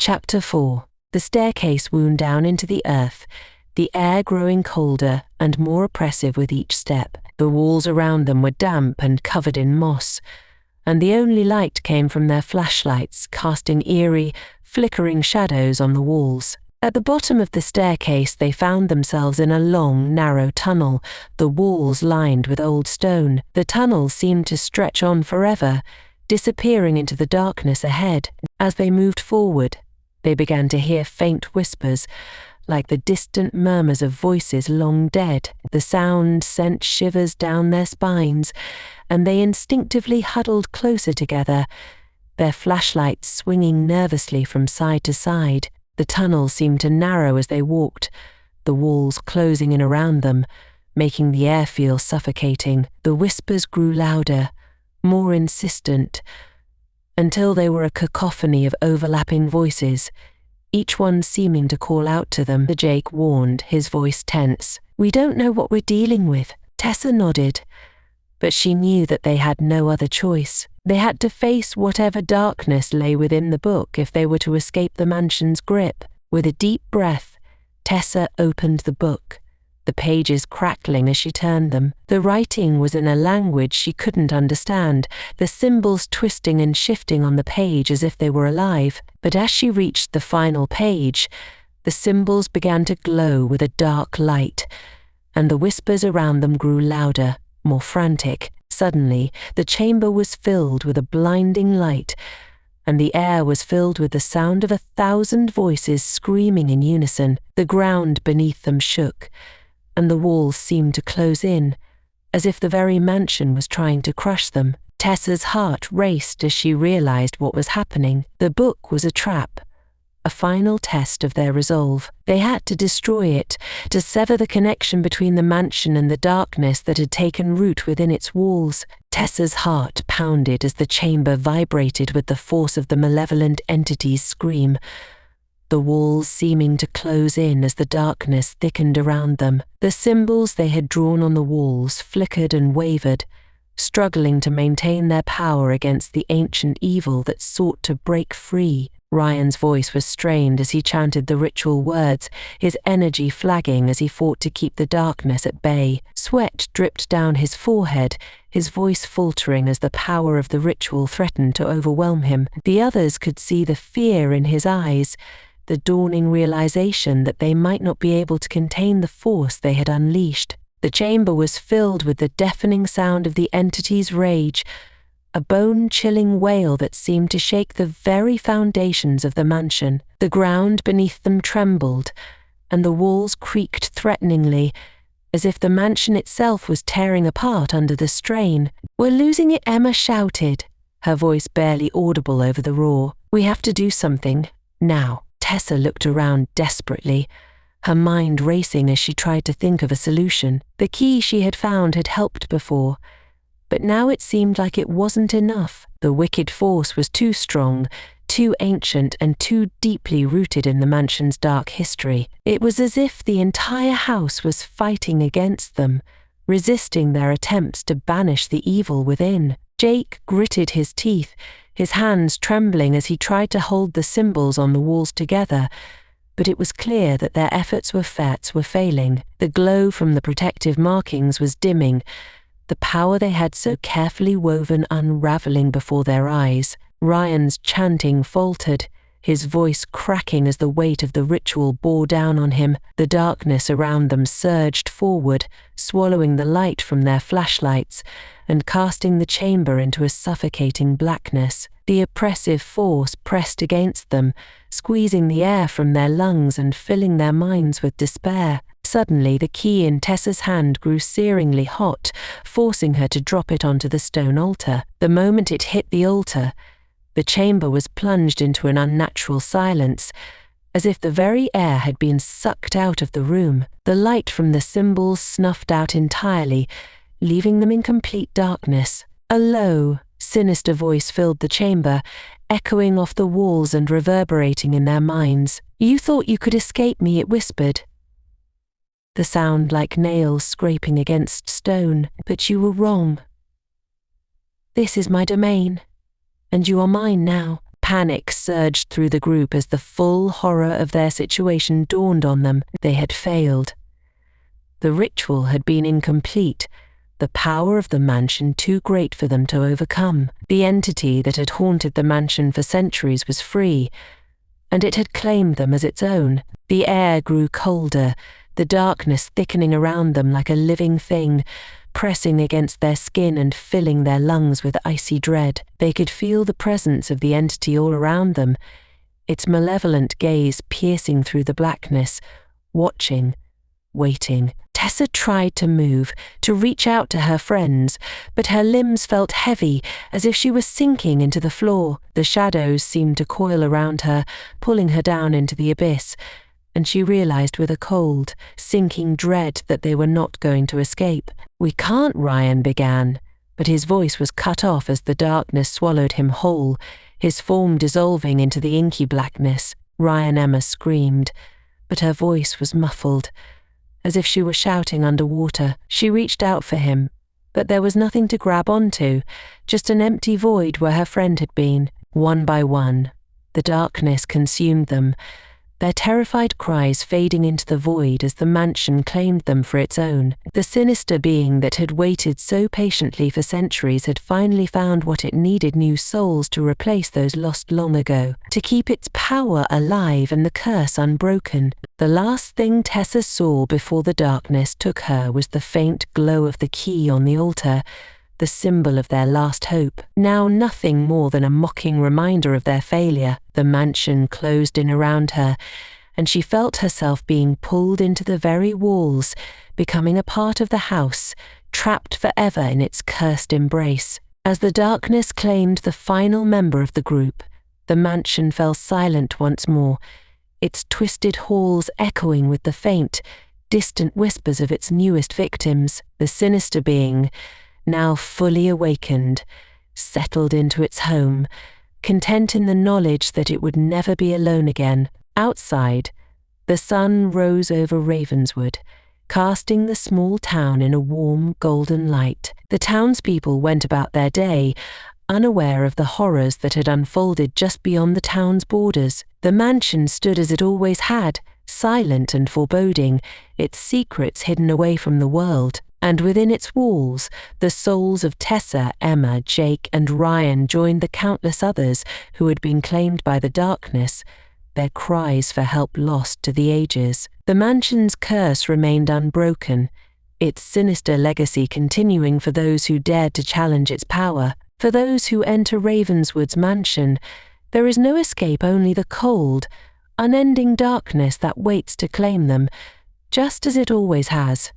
Chapter 4. The staircase wound down into the earth, the air growing colder and more oppressive with each step. The walls around them were damp and covered in moss, and the only light came from their flashlights, casting eerie, flickering shadows on the walls. At the bottom of the staircase they found themselves in a long, narrow tunnel, the walls lined with old stone. The tunnel seemed to stretch on forever, disappearing into the darkness ahead. As they moved forward, they began to hear faint whispers, like the distant murmurs of voices long dead. The sound sent shivers down their spines, and they instinctively huddled closer together, their flashlights swinging nervously from side to side. The tunnel seemed to narrow as they walked, the walls closing in around them, making the air feel suffocating. The whispers grew louder, more insistent, until they were a cacophony of overlapping voices, each one seeming to call out to them. Jake warned, his voice tense. "We don't know what we're dealing with." Tessa nodded, but she knew that they had no other choice. They had to face whatever darkness lay within the book if they were to escape the mansion's grip. With a deep breath, Tessa opened the book, the pages crackling as she turned them. The writing was in a language she couldn't understand, the symbols twisting and shifting on the page as if they were alive. But as she reached the final page, the symbols began to glow with a dark light, and the whispers around them grew louder, more frantic. Suddenly, the chamber was filled with a blinding light, and the air was filled with the sound of 1,000 voices screaming in unison. The ground beneath them shook, and the walls seemed to close in, as if the very mansion was trying to crush them. Tessa's heart raced as she realized what was happening. The book was a trap, a final test of their resolve. They had to destroy it, to sever the connection between the mansion and the darkness that had taken root within its walls. Tessa's heart pounded as the chamber vibrated with the force of the malevolent entity's scream, the walls seeming to close in as the darkness thickened around them. The symbols they had drawn on the walls flickered and wavered, struggling to maintain their power against the ancient evil that sought to break free. Ryan's voice was strained as he chanted the ritual words, his energy flagging as he fought to keep the darkness at bay. Sweat dripped down his forehead, his voice faltering as the power of the ritual threatened to overwhelm him. The others could see the fear in his eyes, the dawning realization that they might not be able to contain the force they had unleashed. The chamber was filled with the deafening sound of the entity's rage, a bone-chilling wail that seemed to shake the very foundations of the mansion. The ground beneath them trembled, and the walls creaked threateningly, as if the mansion itself was tearing apart under the strain. "We're losing it," Emma shouted, her voice barely audible over the roar. "We have to do something, now." Tessa looked around desperately, her mind racing as she tried to think of a solution. The key she had found had helped before, but now it seemed like it wasn't enough. The wicked force was too strong, too ancient, and too deeply rooted in the mansion's dark history. It was as if the entire house was fighting against them, resisting their attempts to banish the evil within. Jake gritted his teeth, his hands trembling as he tried to hold the symbols on the walls together, but it was clear that their efforts were failing. The glow from the protective markings was dimming, the power they had so carefully woven unraveling before their eyes. Ryan's chanting faltered, his voice cracking as the weight of the ritual bore down on him. The darkness around them surged forward, swallowing the light from their flashlights and casting the chamber into a suffocating blackness. The oppressive force pressed against them, squeezing the air from their lungs and filling their minds with despair. Suddenly, the key in Tessa's hand grew searingly hot, forcing her to drop it onto the stone altar. The moment it hit the altar, the chamber was plunged into an unnatural silence, as if the very air had been sucked out of the room. The light from the symbols snuffed out entirely, leaving them in complete darkness. A low, sinister voice filled the chamber, echoing off the walls and reverberating in their minds. "You thought you could escape me," it whispered, the sound like nails scraping against stone. "But you were wrong. This is my domain, and you are mine now." Panic surged through the group as the full horror of their situation dawned on them. They had failed. The ritual had been incomplete, the power of the mansion too great for them to overcome. The entity that had haunted the mansion for centuries was free, and it had claimed them as its own. The air grew colder, the darkness thickening around them like a living thing, pressing against their skin and filling their lungs with icy dread. They could feel the presence of the entity all around them, its malevolent gaze piercing through the blackness, watching, waiting. Tessa tried to move, to reach out to her friends, but her limbs felt heavy, as if she was sinking into the floor. The shadows seemed to coil around her, pulling her down into the abyss, and she realized with a cold, sinking dread that they were not going to escape. "We can't," Ryan began, but his voice was cut off as the darkness swallowed him whole, his form dissolving into the inky blackness. Emma screamed, but her voice was muffled, as if she were shouting underwater. She reached out for him, but there was nothing to grab onto, just an empty void where her friend had been. One by one, the darkness consumed them, their terrified cries fading into the void as the mansion claimed them for its own. The sinister being that had waited so patiently for centuries had finally found what it needed: new souls to replace those lost long ago, to keep its power alive and the curse unbroken. The last thing Tessa saw before the darkness took her was the faint glow of the key on the altar, the symbol of their last hope. Now nothing more than a mocking reminder of their failure. The mansion closed in around her, and she felt herself being pulled into the very walls, becoming a part of the house, trapped forever in its cursed embrace. As the darkness claimed the final member of the group, the mansion fell silent once more, its twisted halls echoing with the faint, distant whispers of its newest victims. The sinister being, now fully awakened, settled into its home, content in the knowledge that it would never be alone again. Outside, the sun rose over Ravenswood, casting the small town in a warm, golden light. The townspeople went about their day, unaware of the horrors that had unfolded just beyond the town's borders. The mansion stood as it always had, silent and foreboding, its secrets hidden away from the world. And within its walls, the souls of Tessa, Emma, Jake, and Ryan joined the countless others who had been claimed by the darkness, their cries for help lost to the ages. The mansion's curse remained unbroken, its sinister legacy continuing for those who dared to challenge its power. For those who enter Ravenswood's mansion, there is no escape, only the cold, unending darkness that waits to claim them, just as it always has.